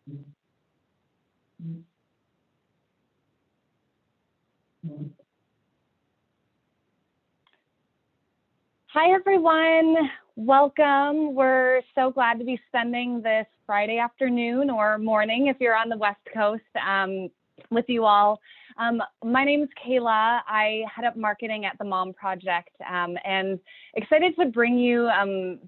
Hi, everyone. Welcome. We're so glad to be spending this Friday afternoon or morning if you're on the West Coast with you all. My name is Kayla. I head up marketing at the Mom Project and excited to bring you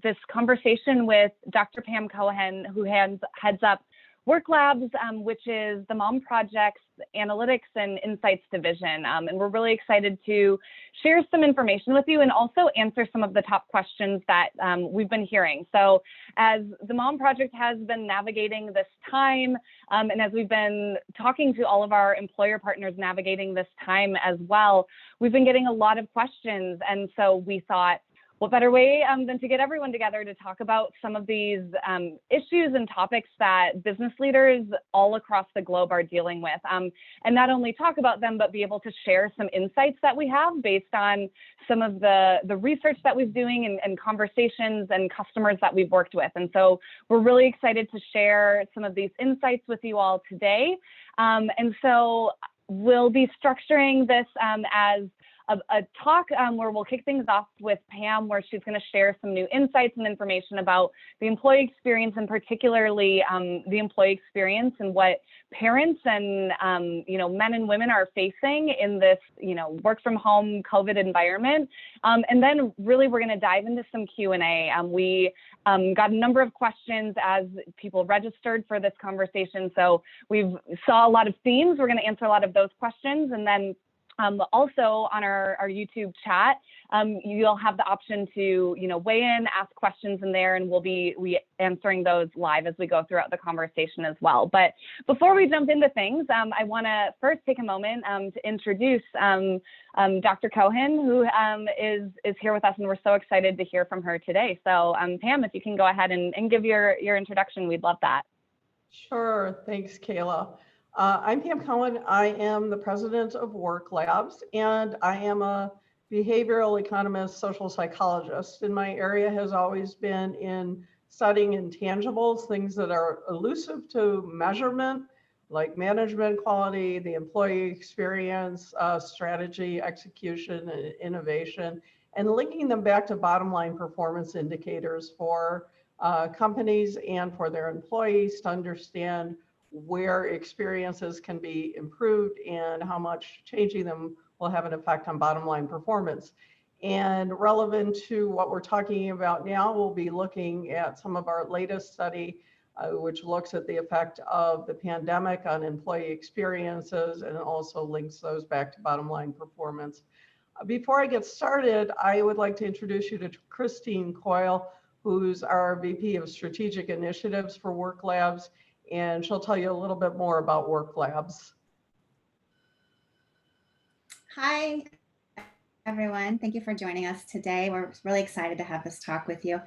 this conversation with Dr. Pam Cohen, who heads up WerkLabs, which is the Mom Project's Analytics and Insights division. And we're really excited to share some information with you and also answer some of the top questions that we've been hearing. So as the Mom Project has been navigating this time, and as we've been talking to all of our employer partners navigating this time as well, we've been getting a lot of questions. And so we thought, what better way than to get everyone together to talk about some of these issues and topics that business leaders all across the globe are dealing with. And not only talk about them, but be able to share some insights that we have based on some of the research that we've doing and conversations and customers that we've worked with. And so we're really excited to share some of these insights with you all today. And so we'll be structuring this as a talk where we'll kick things off with Pam, where she's going to share some new insights and information about the employee experience, and particularly the employee experience and what parents and men and women are facing in this work from home COVID environment. And then really we're going to dive into some Q&A. We got a number of questions as people registered for this conversation, so we've saw a lot of themes. We're going to answer a lot of those questions, and then also on our YouTube chat, you'll have the option to weigh in, ask questions in there, and we'll be answering those live as we go throughout the conversation as well. But before we jump into things, I want to first take a moment to introduce Dr. Cohen, who is here with us, and we're so excited to hear from her today. So Pam, if you can go ahead and give your introduction, we'd love that. Sure, thanks, Kayla. I'm Pam Cohen. I am the president of WerkLabs, and I am a behavioral economist, social psychologist. And my area has always been in studying intangibles, things that are elusive to measurement, like management quality, the employee experience, strategy, execution, and innovation, and linking them back to bottom line performance indicators for companies and for their employees to understand where experiences can be improved and how much changing them will have an effect on bottom line performance. And relevant to what we're talking about now, we'll be looking at some of our latest study, which looks at the effect of the pandemic on employee experiences and also links those back to bottom line performance. Before I get started, I would like to introduce you to Christine Coyle, who's our VP of Strategic Initiatives for WerkLabs, and she'll tell you a little bit more about WerkLabs. Hi, everyone. Thank you for joining us today. We're really excited to have this talk with you.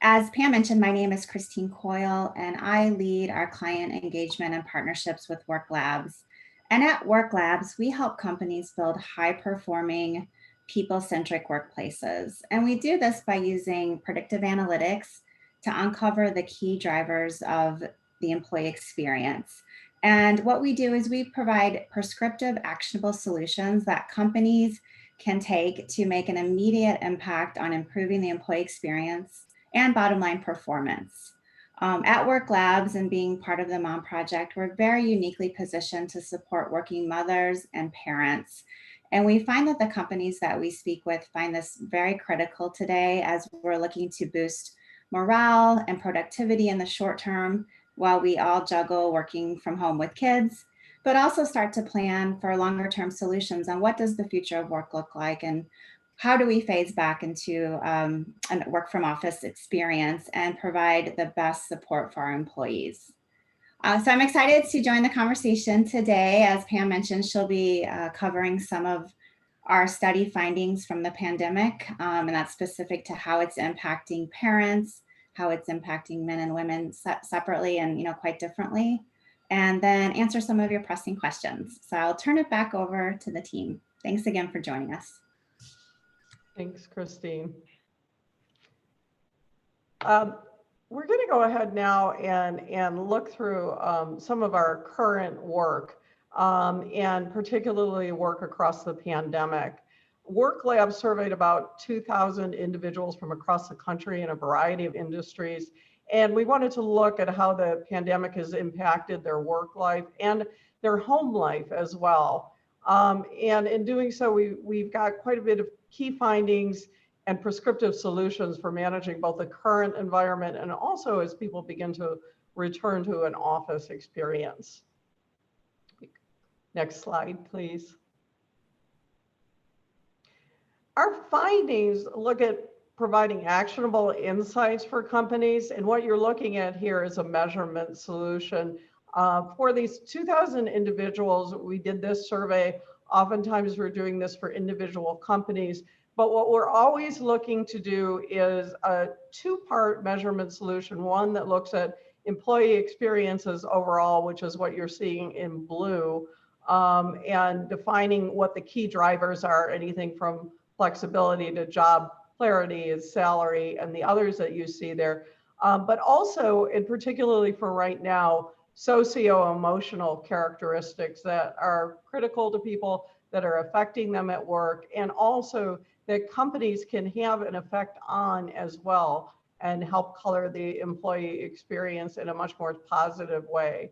As Pam mentioned, my name is Christine Coyle, and I lead our client engagement and partnerships with WerkLabs. And at WerkLabs, we help companies build high-performing, people-centric workplaces. And we do this by using predictive analytics to uncover the key drivers of the employee experience. And what we do is we provide prescriptive, actionable solutions that companies can take to make an immediate impact on improving the employee experience and bottom line performance. At WerkLabs and being part of the Mom Project, we're very uniquely positioned to support working mothers and parents. And we find that the companies that we speak with find this very critical today as we're looking to boost morale and productivity in the short term, while we all juggle working from home with kids, but also start to plan for longer term solutions on what does the future of work look like and how do we phase back into a work from office experience and provide the best support for our employees. So I'm excited to join the conversation today. As Pam mentioned, she'll be covering some of our study findings from the pandemic, and that's specific to how it's impacting parents, how it's impacting men and women separately and quite differently, and then answer some of your pressing questions. So I'll turn it back over to the team. Thanks again for joining us. Thanks, Christine. We're going to go ahead now and look through some of our current work, and particularly work across the pandemic. WerkLabs surveyed about 2,000 individuals from across the country in a variety of industries. And we wanted to look at how the pandemic has impacted their work life and their home life as well. And in doing so, we've got quite a bit of key findings and prescriptive solutions for managing both the current environment and also as people begin to return to an office experience. Next slide, please. Our findings look at providing actionable insights for companies, and what you're looking at here is a measurement solution. For these 2,000 individuals, we did this survey. Oftentimes we're doing this for individual companies, but what we're always looking to do is a two-part measurement solution, one that looks at employee experiences overall, which is what you're seeing in blue, and defining what the key drivers are, anything from flexibility to job clarity and salary and the others that you see there. But also, and particularly for right now, socio-emotional characteristics that are critical to people, that are affecting them at work, and also that companies can have an effect on as well and help color the employee experience in a much more positive way.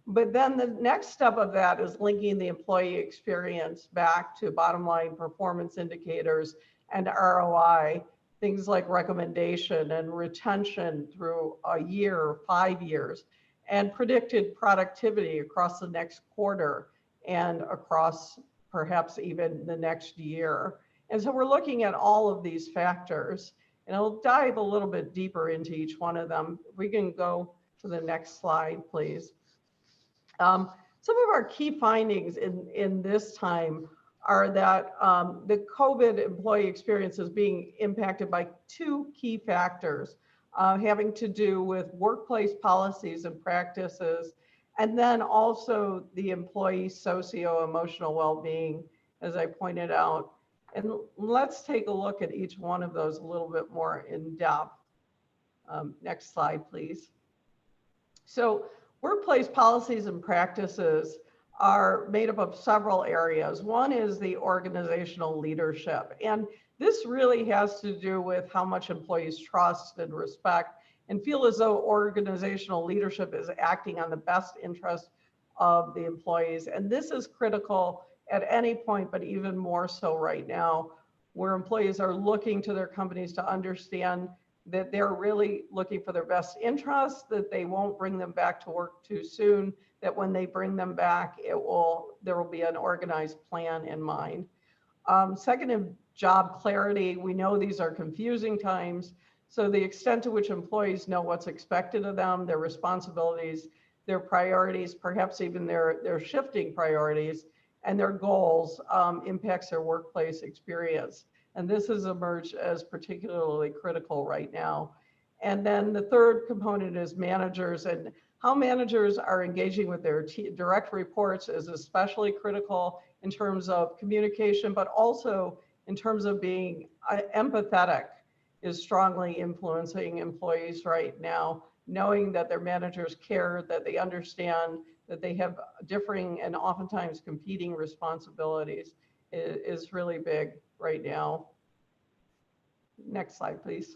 But then the next step of that is linking the employee experience back to bottom line performance indicators and ROI, things like recommendation and retention through a year, 5 years, and predicted productivity across the next quarter and across perhaps even the next year. And so we're looking at all of these factors, and I'll dive a little bit deeper into each one of them. We can go to the next slide, please. Some of our key findings in this time are that the COVID employee experience is being impacted by two key factors, having to do with workplace policies and practices, and then also the employee socio-emotional well-being, as I pointed out. And let's take a look at each one of those a little bit more in depth. Next slide, please. So workplace policies and practices are made up of several areas. One is the organizational leadership. And this really has to do with how much employees trust and respect and feel as though organizational leadership is acting on the best interest of the employees. And this is critical at any point, but even more so right now, where employees are looking to their companies to understand that they're really looking for their best interests, that they won't bring them back to work too soon, that when they bring them back, there will be an organized plan in mind. Second, in job clarity, we know these are confusing times, so the extent to which employees know what's expected of them, their responsibilities, their priorities, perhaps even their shifting priorities, and their goals impacts their workplace experience. And this has emerged as particularly critical right now. And then the third component is managers, and how managers are engaging with their direct reports is especially critical in terms of communication, but also in terms of being empathetic is strongly influencing employees right now, knowing that their managers care, that they understand, that they have differing and oftentimes competing responsibilities is really big right now. Next slide, please.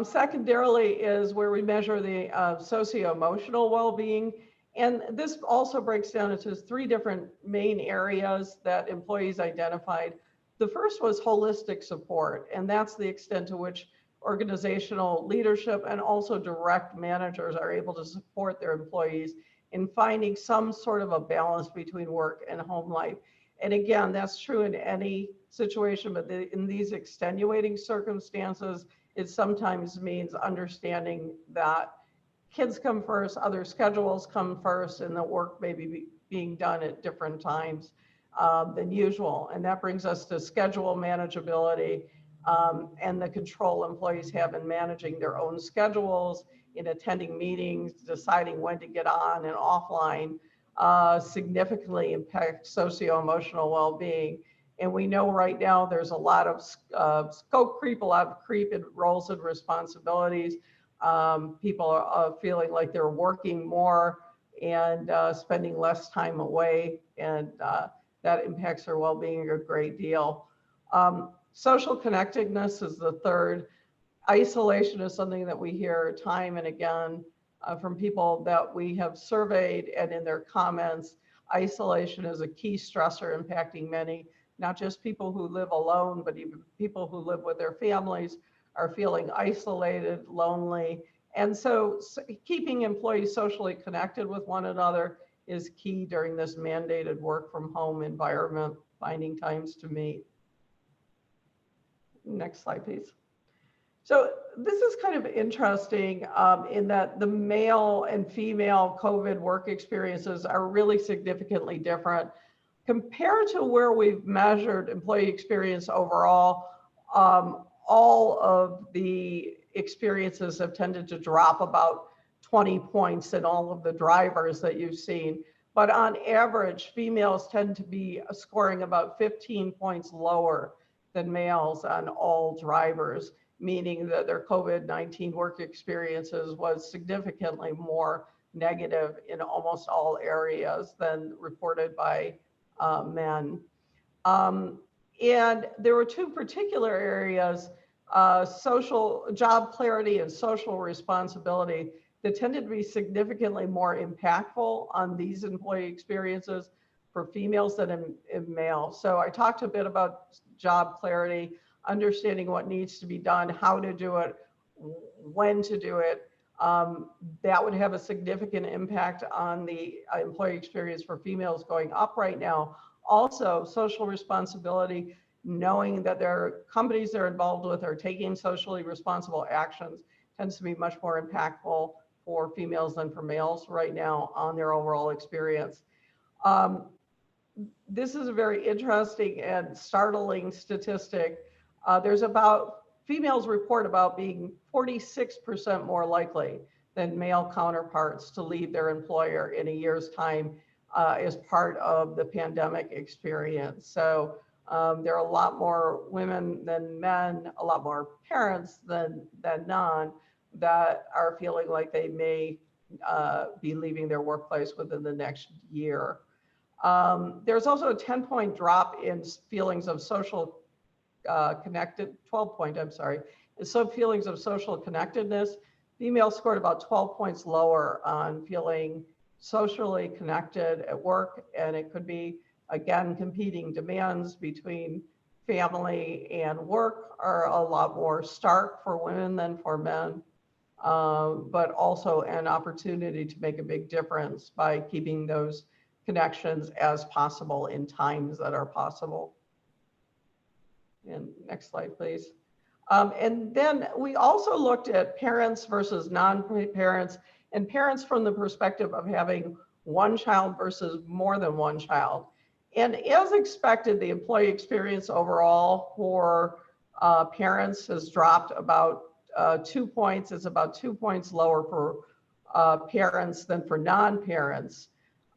Secondarily is where we measure the socio-emotional well-being. And this also breaks down into three different main areas that employees identified. The first was holistic support, and that's the extent to which organizational leadership and also direct managers are able to support their employees in finding some sort of a balance between work and home life. And again, that's true in any situation, but in these extenuating circumstances, it sometimes means understanding that kids come first, other schedules come first, and the work may be being done at different times than usual. And that brings us to schedule manageability and the control employees have in managing their own schedules, in attending meetings, deciding when to get on and offline, significantly impact socio-emotional well-being. And we know right now there's a lot of scope creep, a lot of creep in roles and responsibilities. People are feeling like they're working more and spending less time away, and that impacts their well-being a great deal. Social connectedness is the third. Isolation is something that we hear time and again from people that we have surveyed, and in their comments, isolation is a key stressor impacting many, not just people who live alone, but even people who live with their families are feeling isolated, lonely. And so keeping employees socially connected with one another is key during this mandated work from home environment, finding times to meet. Next slide, please. So this is kind of interesting in that the male and female COVID work experiences are really significantly different. Compared to where we've measured employee experience overall, all of the experiences have tended to drop about 20 points in all of the drivers that you've seen. But on average, females tend to be scoring about 15 points lower than males on all drivers, meaning that their COVID-19 work experiences was significantly more negative in almost all areas than reported by men. And there were two particular areas, social job clarity and social responsibility, that tended to be significantly more impactful on these employee experiences for females than in males. So I talked a bit about job clarity, understanding what needs to be done, how to do it, when to do it. That would have a significant impact on the employee experience for females going up right now. Also, social responsibility, knowing that their companies they're involved with are taking socially responsible actions, tends to be much more impactful for females than for males right now on their overall experience. This is a very interesting and startling statistic. Females report about being 46% more likely than male counterparts to leave their employer in a year's time as part of the pandemic experience. So there are a lot more women than men, a lot more parents than none that are feeling like they may be leaving their workplace within the next year. There's also a 10-point drop in feelings of social 12-point, so feelings of social connectedness. Females scored about 12 points lower on feeling socially connected at work, and it could be, again, competing demands between family and work are a lot more stark for women than for men, but also an opportunity to make a big difference by keeping those connections as possible in times that are possible. And next slide, please. And then we also looked at parents versus non-parents, and parents from the perspective of having one child versus more than one child. And as expected, the employee experience overall for parents has dropped about 2 points. It's about 2 points lower for parents than for non-parents.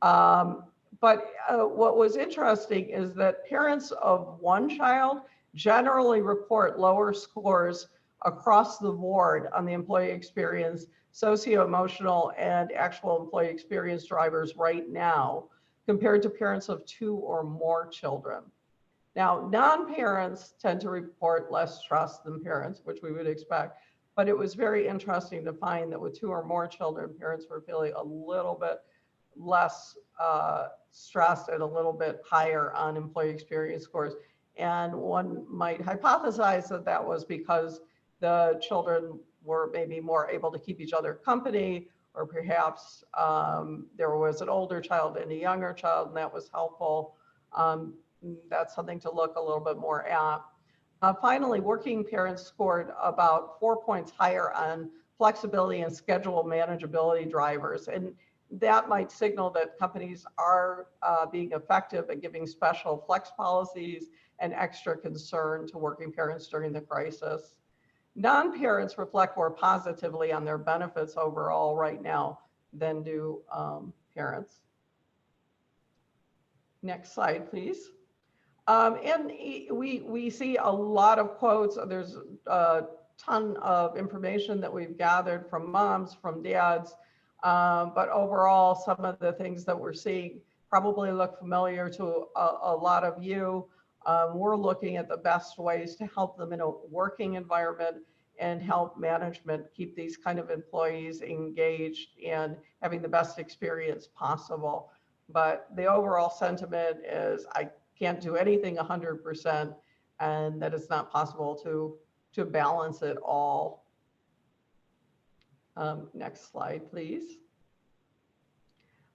But what was interesting is that parents of one child generally report lower scores across the board on the employee experience, socio-emotional, and actual employee experience drivers right now, compared to parents of 2 or more children. Now, non-parents tend to report less stress than parents, which we would expect, but it was very interesting to find that with 2 or more children, parents were feeling a little bit less stressed and a little bit higher on employee experience scores. And one might hypothesize that that was because the children were maybe more able to keep each other company, or perhaps there was an older child and a younger child, and that was helpful. That's something to look a little bit more at. Finally, working parents scored about 4 points higher on flexibility and schedule manageability drivers. And that might signal that companies are being effective at giving special flex policies and extra concern to working parents during the crisis. Non-parents reflect more positively on their benefits overall right now than do parents. Next slide, please. We see a lot of quotes. There's a ton of information that we've gathered from moms, from dads, but overall, some of the things that we're seeing probably look familiar to a lot of you. We're looking at the best ways to help them in a working environment and help management keep these kind of employees engaged and having the best experience possible. But the overall sentiment is I can't do anything 100%, and that it's not possible to balance it all. Next slide, please.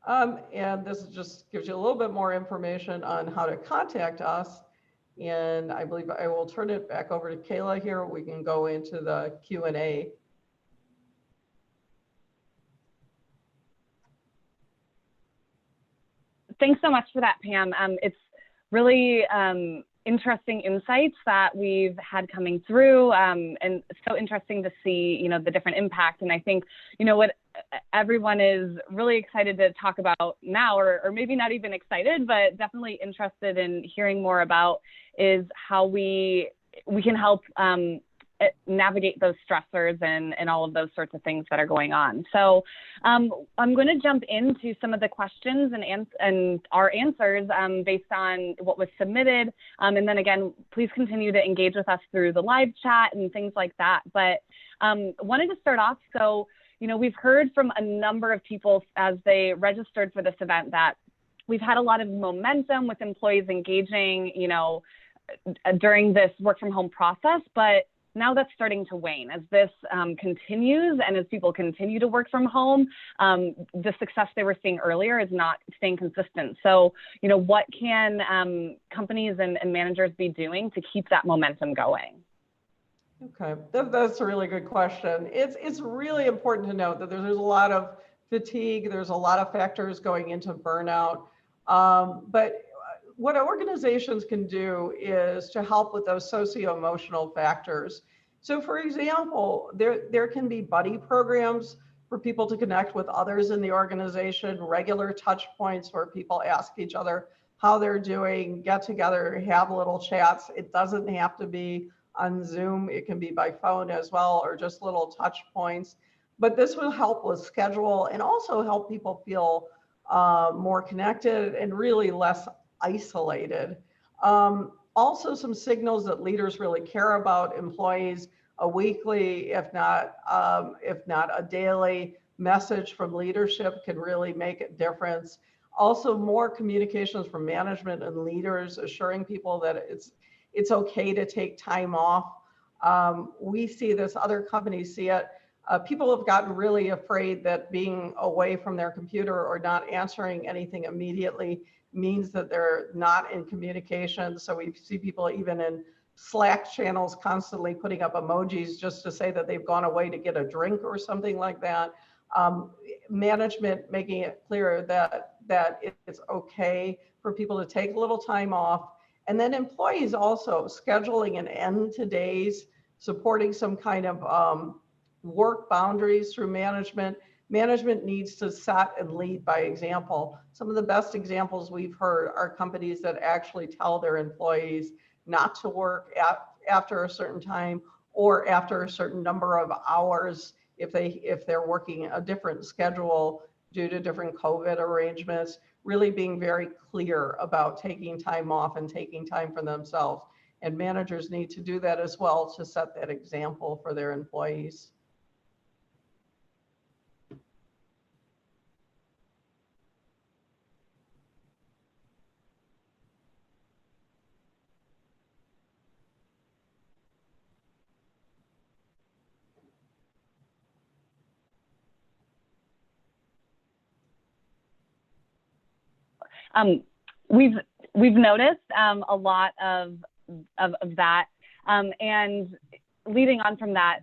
And this just gives you a little bit more information on how to contact us. And I believe I will turn it back over to Kayla here. We can go into the Q&A. Thanks so much for that, Pam. It's really interesting insights that we've had coming through, and so interesting to see, the different impact. And I think, what everyone is really excited to talk about now, or maybe not even excited, but definitely interested in hearing more about, is how we can help navigate those stressors and all of those sorts of things that are going on. So I'm going to jump into some of the questions and our answers based on what was submitted. And then again, please continue to engage with us through the live chat and things like that. But wanted to start off. So, we've heard from a number of people as they registered for this event that we've had a lot of momentum with employees engaging, during this work from home process, but now that's starting to wane as this continues, and as people continue to work from home, the success they were seeing earlier is not staying consistent. So, what can companies and managers be doing to keep that momentum going? Okay, that's a really good question. It's really important to note that there's a lot of fatigue, there's a lot of factors going into burnout, but what organizations can do is to help with those socio-emotional factors. So for example, there can be buddy programs for people to connect with others in the organization, regular touch points where people ask each other how they're doing, get together, have little chats. It doesn't have to be on Zoom. It can be by phone as well, or just little touch points. But this will help with schedule and also help people feel more connected and really less isolated. Also, some signals that leaders really care about employees: a weekly, if not a daily message from leadership can really make a difference. Also, more communications from management and leaders, assuring people that it's okay to take time off. We see this, other companies see it. People have gotten really afraid that being away from their computer or not answering anything immediately means that they're not in communication. So we see people even in Slack channels constantly putting up emojis just to say that they've gone away to get a drink or something like that. Management making it clear that it's okay for people to take a little time off. And then employees also scheduling an end to days, supporting some kind of work boundaries through management. Management needs to set and lead by example. Some of the best examples we've heard are companies that actually tell their employees not to work after a certain time or after a certain number of hours if they're working a different schedule due to different COVID arrangements. Really being very clear about taking time off and taking time for themselves. And managers need to do that as well to set that example for their employees. We've noticed a lot of that, and leading on from that,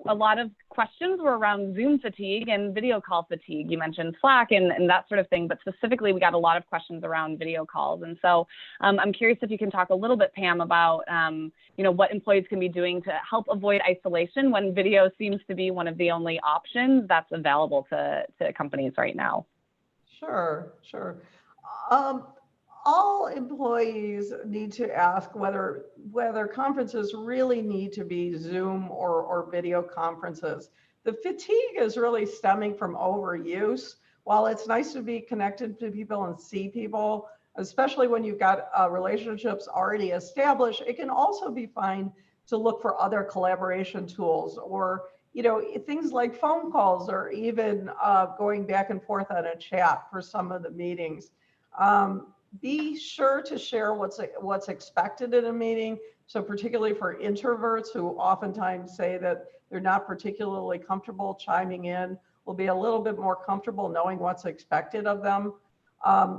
a lot of questions were around Zoom fatigue and video call fatigue. You mentioned Slack and that sort of thing, but specifically we got a lot of questions around video calls. And so I'm curious if you can talk a little bit, Pam, about what employees can be doing to help avoid isolation when video seems to be one of the only options that's available to companies right now. Sure. all employees need to ask whether conferences really need to be Zoom or video conferences. The fatigue is really stemming from overuse. While it's nice to be connected to people and see people, especially when you've got relationships already established, it can also be fine to look for other collaboration tools, or things like phone calls, or even going back and forth on a chat for some of the meetings. Be sure to share what's expected in a meeting. So particularly for introverts who oftentimes say that they're not particularly comfortable chiming in, will be a little bit more comfortable knowing what's expected of them.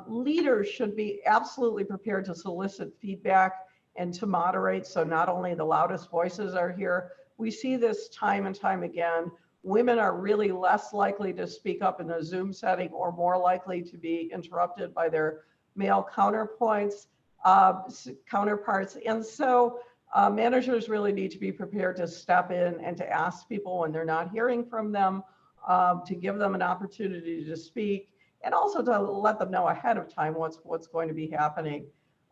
Leaders should be absolutely prepared to solicit feedback and to moderate, so not only the loudest voices are here. We see this time and time again. Women are really less likely to speak up in a Zoom setting, or more likely to be interrupted by their male counterparts. And so managers really need to be prepared to step in and to ask people when they're not hearing from them, to give them an opportunity to speak, and also to let them know ahead of time what's going to be happening.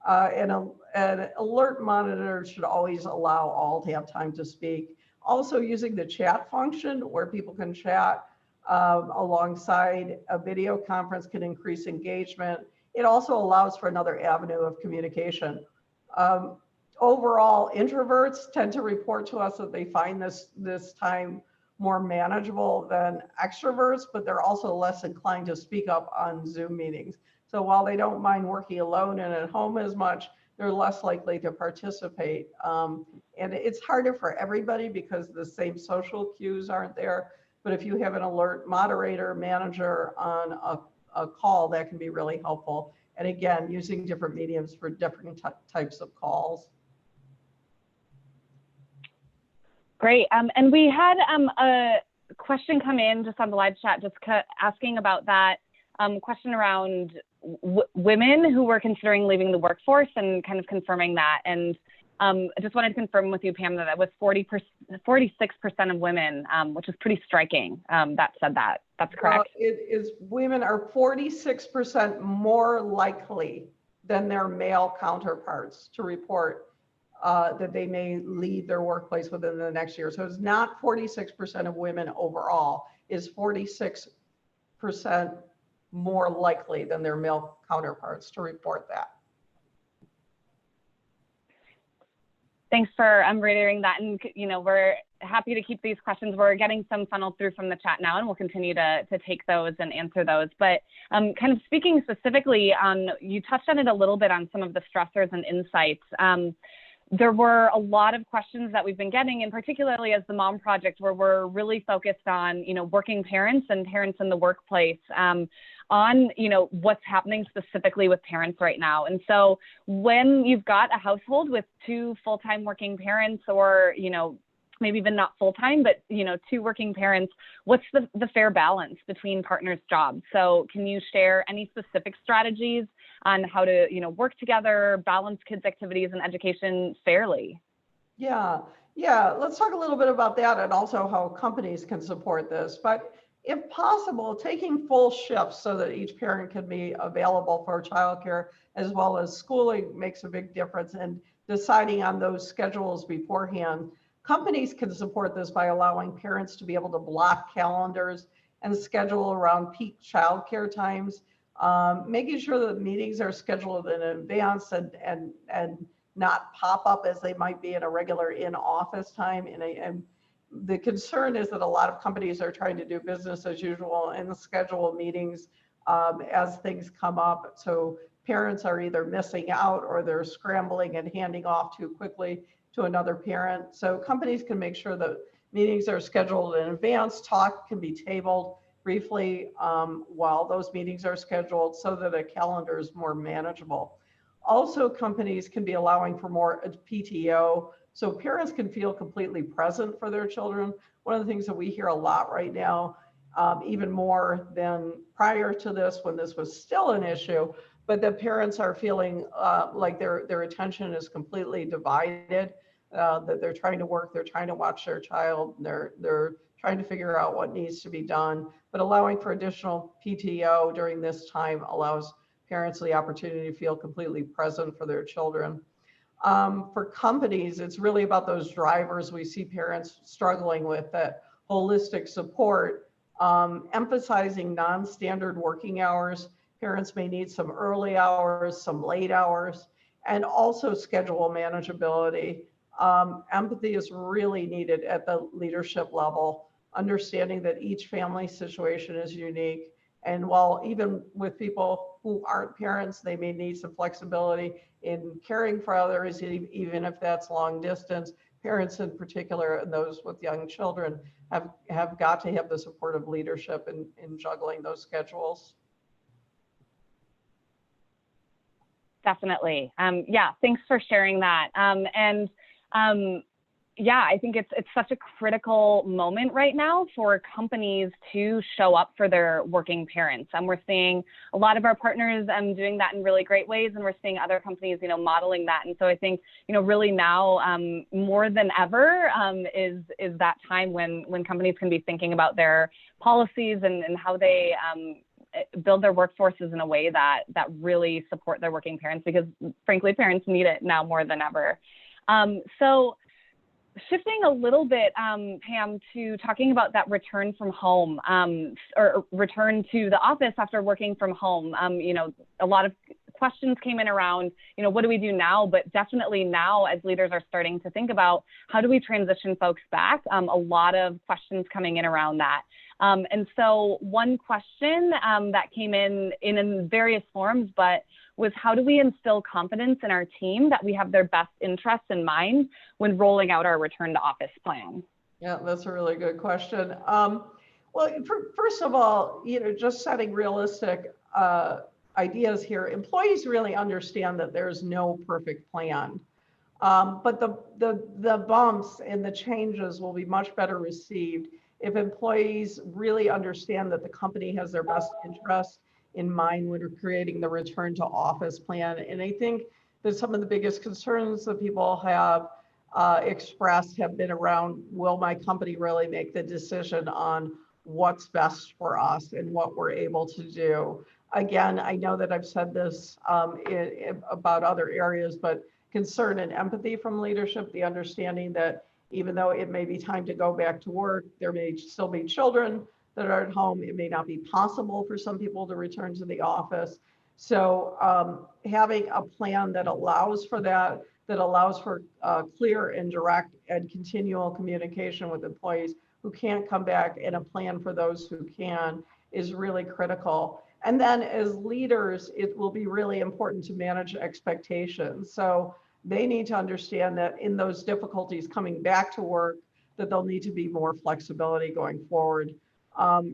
An alert monitor should always allow all to have time to speak. Also, using the chat function where people can chat alongside a video conference can increase engagement. It also allows for another avenue of communication. Overall, introverts tend to report to us that they find this time more manageable than extroverts, but they're also less inclined to speak up on Zoom meetings. So while they don't mind working alone and at home as much, they're less likely to participate. And it's harder for everybody because the same social cues aren't there. But if you have an alert moderator, manager on a call, that can be really helpful. And again, using different mediums for different types of calls. Great. And we had a question come in just on the live chat, just asking about that question around women who were considering leaving the workforce, and kind of confirming that. And I just wanted to confirm with you, Pam, that that was 46% of women, which is pretty striking. That said that. That's correct. It is, women are 46% more likely than their male counterparts to report that they may leave their workplace within the next year. So it's not 46% of women overall, is 46% more likely than their male counterparts to report that. Thanks for reiterating that. And, we're happy to keep these questions. We're getting some funneled through from the chat now, and we'll continue to take those and answer those. But kind of speaking specifically on, you touched on it a little bit on some of the stressors and insights. There were a lot of questions that we've been getting, and particularly as the Mom Project, where we're really focused on, working parents and parents in the workplace, on, what's happening specifically with parents right now. And so when you've got a household with two full-time working parents, or, maybe even not full-time, but, two working parents, what's the fair balance between partners' jobs? So can you share any specific strategies on how to, work together, balance kids' activities and education fairly? Yeah, let's talk a little bit about that, and also how companies can support this. But if possible, taking full shifts so that each parent can be available for childcare as well as schooling makes a big difference, and deciding on those schedules beforehand. Companies can support this by allowing parents to be able to block calendars and schedule around peak childcare times, making sure that meetings are scheduled in advance and not pop up as they might be in a regular in-office time. And the concern is that a lot of companies are trying to do business as usual and schedule meetings as things come up. So parents are either missing out, or they're scrambling and handing off too quickly to another parent. So companies can make sure that meetings are scheduled in advance. Talk can be tabled briefly while those meetings are scheduled, so that a calendar is more manageable. Also, companies can be allowing for more PTO, so parents can feel completely present for their children. One of the things that we hear a lot right now, even more than prior to this, when this was still an issue, but the parents are feeling like their attention is completely divided, that they're trying to work, they're trying to watch their child, they're trying to figure out what needs to be done. But allowing for additional PTO during this time allows parents the opportunity to feel completely present for their children. For companies, it's really about those drivers we see parents struggling with, that holistic support, emphasizing non-standard working hours. Parents may need some early hours, some late hours, and also schedule manageability. Empathy is really needed at the leadership level, understanding that each family situation is unique. And while even with people who aren't parents, they may need some flexibility in caring for others, even if that's long distance. Parents in particular, and those with young children, have got to have the support of leadership in juggling those schedules. Definitely. Yeah, thanks for sharing that. Yeah, I think it's such a critical moment right now for companies to show up for their working parents. We're seeing a lot of our partners doing that in really great ways, and we're seeing other companies, modeling that. And so I think, really now more than ever is that time when companies can be thinking about their policies and how they build their workforces in a way that really support their working parents, because frankly, parents need it now more than ever. So shifting a little bit, Pam, to talking about that return from home or return to the office after working from home. A lot of questions came in around, what do we do now? But definitely now, as leaders are starting to think about how do we transition folks back, a lot of questions coming in around that. And so one question that came in various forms, but was how do we instill confidence in our team that we have their best interests in mind when rolling out our return to office plan? Yeah, that's a really good question. Well, first of all, just setting realistic ideas here. Employees really understand that there's no perfect plan, but the bumps and the changes will be much better received if employees really understand that the company has their best interests in mind when we're creating the return to office plan. And I think that some of the biggest concerns that people have expressed have been around, will my company really make the decision on what's best for us and what we're able to do? Again, I know that I've said this about other areas, but concern and empathy from leadership, the understanding that even though it may be time to go back to work, there may still be children that are at home. It may not be possible for some people to return to the office. So having a plan that allows for that allows for clear and direct and continual communication with employees who can't come back, and a plan for those who can, is really critical. And then as leaders, it will be really important to manage expectations. So they need to understand that in those difficulties coming back to work, that there'll need to be more flexibility going forward.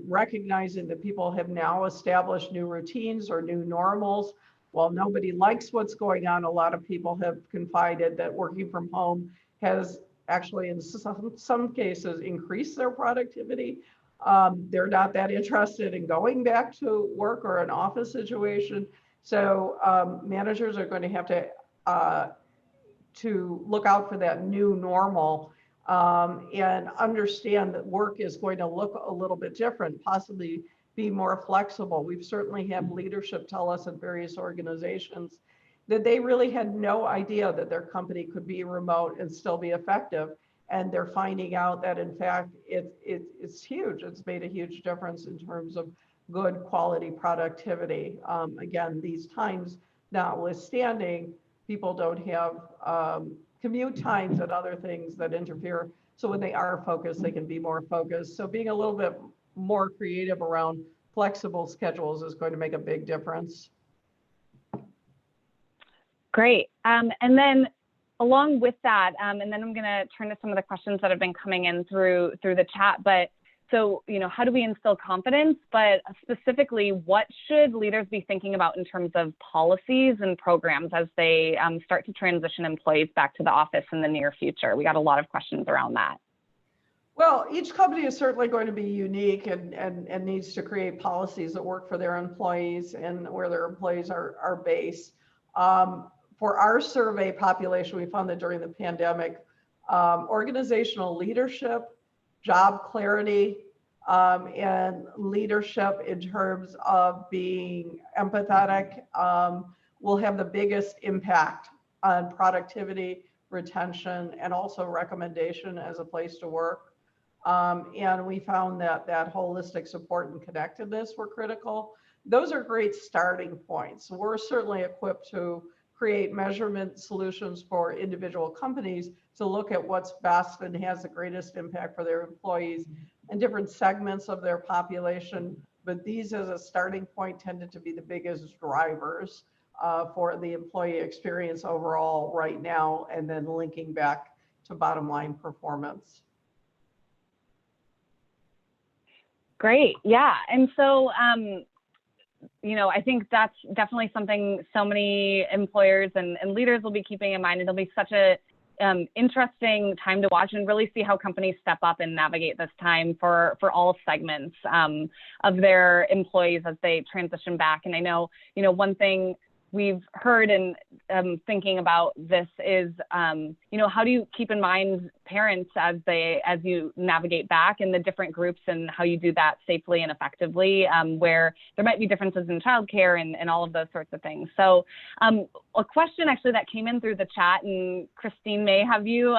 Recognizing that people have now established new routines or new normals. While nobody likes what's going on, a lot of people have confided that working from home has actually, in some cases, increased their productivity. They're not that interested in going back to work or an office situation. So managers are going to have to look out for that new normal and understand that work is going to look a little bit different, possibly be more flexible. We've certainly had leadership tell us in various organizations that they really had no idea that their company could be remote and still be effective. And they're finding out that, in fact, it's huge. It's made a huge difference in terms of good quality productivity. Again, these times notwithstanding, people don't have commute times and other things that interfere. So when they are focused, they can be more focused. So being a little bit more creative around flexible schedules is going to make a big difference. Great. And then along with that, and then I'm going to turn to some of the questions that have been coming in through the chat. But so, how do we instill confidence? But specifically, what should leaders be thinking about in terms of policies and programs as they start to transition employees back to the office in the near future? We got a lot of questions around that. Well, each company is certainly going to be unique and needs to create policies that work for their employees and where their employees are based. For our survey population, we found that during the pandemic, organizational leadership, job clarity, and leadership in terms of being empathetic will have the biggest impact on productivity, retention, and also recommendation as a place to work. And we found that holistic support and connectedness were critical. Those are great starting points. We're certainly equipped to create measurement solutions for individual companies to look at what's best and has the greatest impact for their employees and different segments of their population. But these as a starting point tended to be the biggest drivers for the employee experience overall right now, and then linking back to bottom line performance. Great. Yeah. And so, I think that's definitely something so many employers and leaders will be keeping in mind. It'll be such a interesting time to watch and really see how companies step up and navigate this time for all segments of their employees as they transition back. And I know, one thing we've heard and thinking about this is, how do you keep in mind parents as you navigate back in the different groups and how you do that safely and effectively, where there might be differences in childcare and all of those sorts of things. So a question actually that came in through the chat, and Christine may have you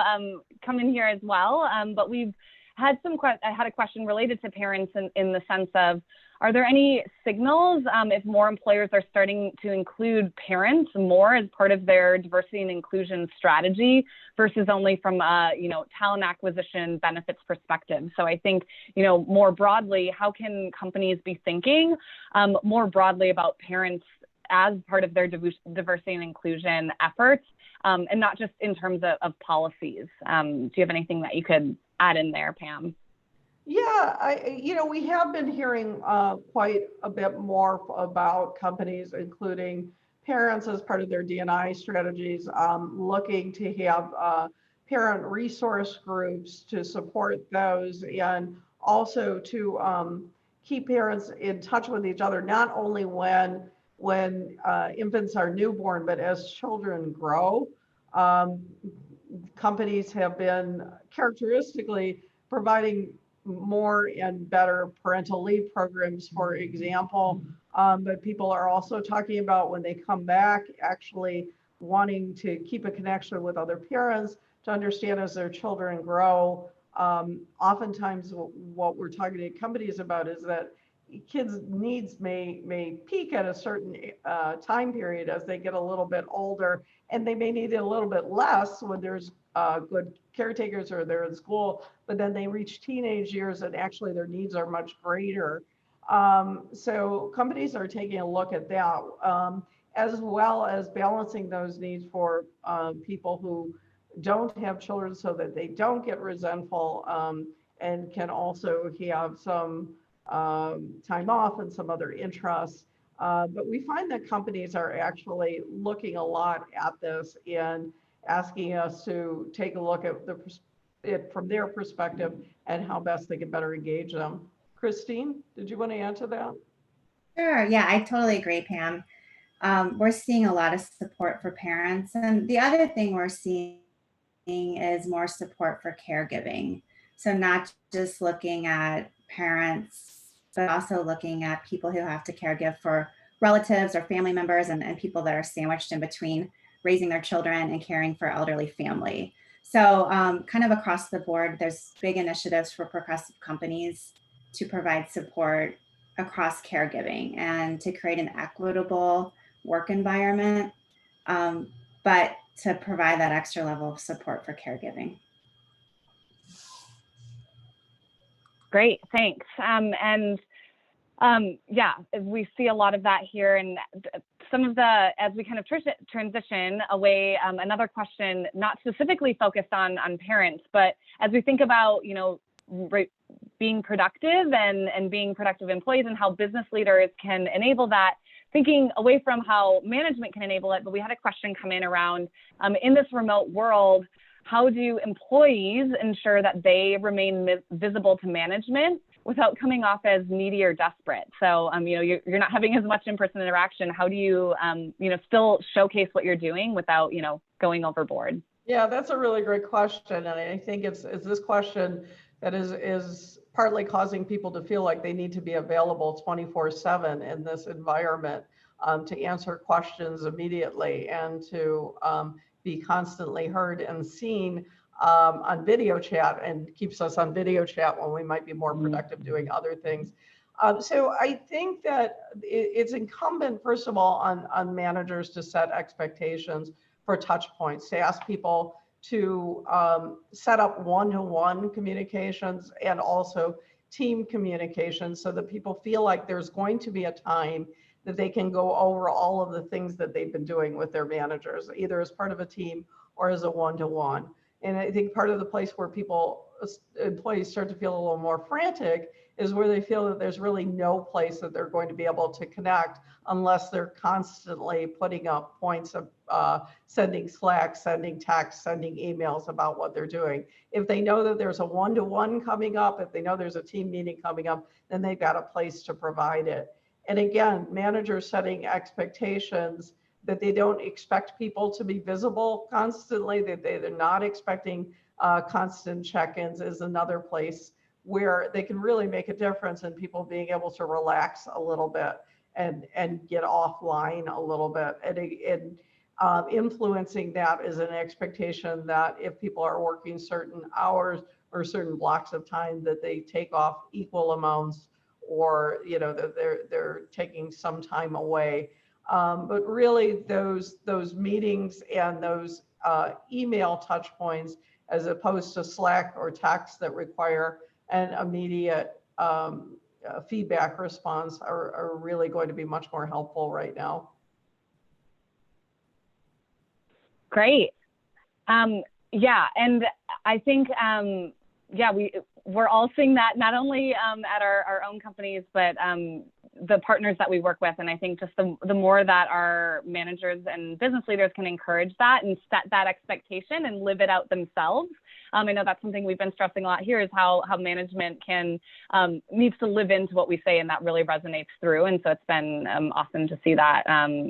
come in here as well, but we've had I had a question related to parents in the sense of, are there any signals if more employers are starting to include parents more as part of their diversity and inclusion strategy versus only from a talent acquisition benefits perspective? So I think, more broadly, how can companies be thinking more broadly about parents as part of their diversity and inclusion efforts, and not just in terms of policies? Do you have anything that you could add in there, Pam? Yeah, we have been hearing quite a bit more about companies including parents as part of their D&I strategies, looking to have parent resource groups to support those, and also to keep parents in touch with each other, not only when infants are newborn, but as children grow. Companies have been characteristically providing more and better parental leave programs, for example, but people are also talking about when they come back actually wanting to keep a connection with other parents to understand as their children grow. Oftentimes what we're talking to companies about is that kids' needs may peak at a certain time period as they get a little bit older, and they may need it a little bit less when there's good caretakers or they're in school, but then they reach teenage years and actually their needs are much greater. So companies are taking a look at that, as well as balancing those needs for people who don't have children so that they don't get resentful, and can also have some time off and some other interests. But we find that companies are actually looking a lot at this and asking us to take a look at it from their perspective and how best they can better engage them. Christine, did you want to add to that? Sure. Yeah, I totally agree, Pam. We're seeing a lot of support for parents. And the other thing we're seeing is more support for caregiving. So not just looking at parents, but also looking at people who have to caregive for relatives or family members, and people that are sandwiched in between raising their children and caring for elderly family. So kind of across the board, there's big initiatives for progressive companies to provide support across caregiving and to create an equitable work environment, but to provide that extra level of support for caregiving. Great, thanks. Yeah, we see a lot of that here, and some of as we kind of transition away, another question, not specifically focused on parents, but as we think about, being productive and being productive employees and how business leaders can enable that, thinking away from how management can enable it, but we had a question come in around, in this remote world, how do employees ensure that they remain visible to management without coming off as needy or desperate? So, you're not having as much in-person interaction. How do you, still showcase what you're doing without, going overboard? Yeah, that's a really great question. And I think it's this question that is partly causing people to feel like they need to be available 24/7 in this environment, to answer questions immediately and to be constantly heard and seen on video chat, and keeps us on video chat when we might be more productive doing other things. So I think that it's incumbent, first of all, on managers to set expectations for touch points, to ask people to set up one-to-one communications and also team communications, so that people feel like there's going to be a time that they can go over all of the things that they've been doing with their managers, either as part of a team or as a one-to-one. And I think part of the place where employees start to feel a little more frantic is where they feel that there's really no place that they're going to be able to connect unless they're constantly putting up points of sending Slack, sending texts, sending emails about what they're doing. If they know that there's a one-to-one coming up, if they know there's a team meeting coming up, then they've got a place to provide it. And again, managers setting expectations that they don't expect people to be visible constantly, that they're not expecting constant check-ins, is another place where they can really make a difference in people being able to relax a little bit and get offline a little bit. And influencing that is an expectation that if people are working certain hours or certain blocks of time, that they take off equal amounts, or that they're taking some time away. But really, those meetings and those email touch points, as opposed to Slack or text that require an immediate feedback response, are really going to be much more helpful right now. Great. Yeah, and I think we're all seeing that not only at our own companies, but the partners that we work with. And I think just the more that our managers and business leaders can encourage that and set that expectation and live it out themselves. I know that's something we've been stressing a lot here, is how management needs to live into what we say, and that really resonates through. And so it's been awesome to see that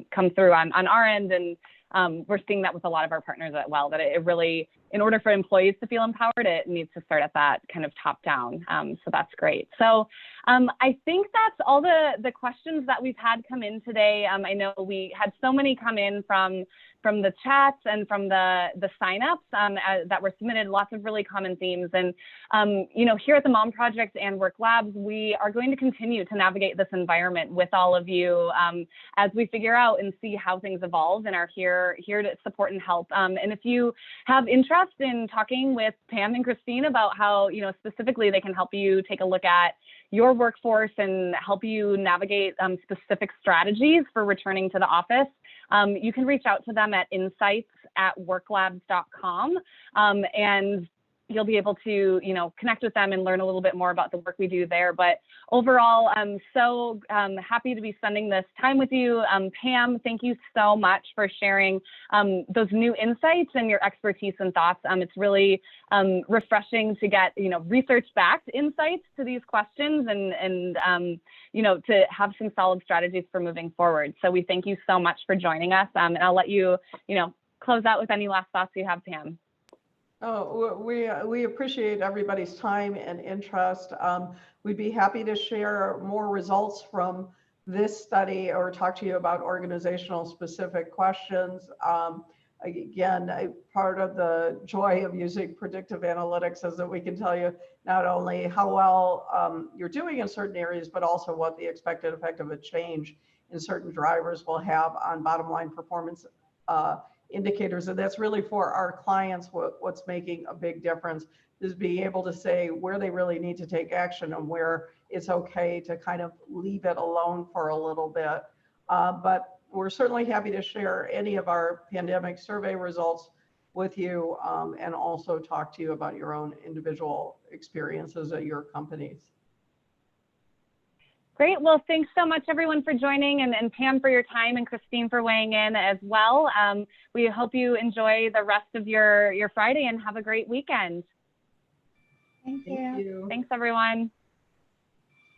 come through on our end. And we're seeing that with a lot of our partners as well, that it really, in order for employees to feel empowered, it needs to start at that kind of top down. So that's great. So I think that's all the questions that we've had come in today. I know we had so many come in from the chats and from the signups that were submitted, lots of really common themes. And, here at the Mom Project and WerkLabs, we are going to continue to navigate this environment with all of you as we figure out and see how things evolve, and are here to support and help. And if you have interest in talking with Pam and Christine about how, specifically they can help you take a look at your workforce and help you navigate specific strategies for returning to the office, you can reach out to them at insights@werklabs.com, and you'll be able to, connect with them and learn a little bit more about the work we do there. But overall, I'm so happy to be spending this time with you. Pam, thank you so much for sharing those new insights and your expertise and thoughts. It's really refreshing to get, research-backed insights to these questions and to have some solid strategies for moving forward. So we thank you so much for joining us. And I'll let you, close out with any last thoughts you have, Pam. Oh, we appreciate everybody's time and interest. We'd be happy to share more results from this study or talk to you about organizational specific questions. Again, part of the joy of using predictive analytics is that we can tell you not only how well you're doing in certain areas, but also what the expected effect of a change in certain drivers will have on bottom line performance indicators. And that's really for our clients what's making a big difference, is being able to say where they really need to take action and where it's okay to kind of leave it alone for a little bit. But we're certainly happy to share any of our pandemic survey results with you, and also talk to you about your own individual experiences at your companies. Great. Well, thanks so much, everyone, for joining, and Pam for your time, and Christine for weighing in as well. We hope you enjoy the rest of your Friday and have a great weekend. Thank you. Thanks, everyone.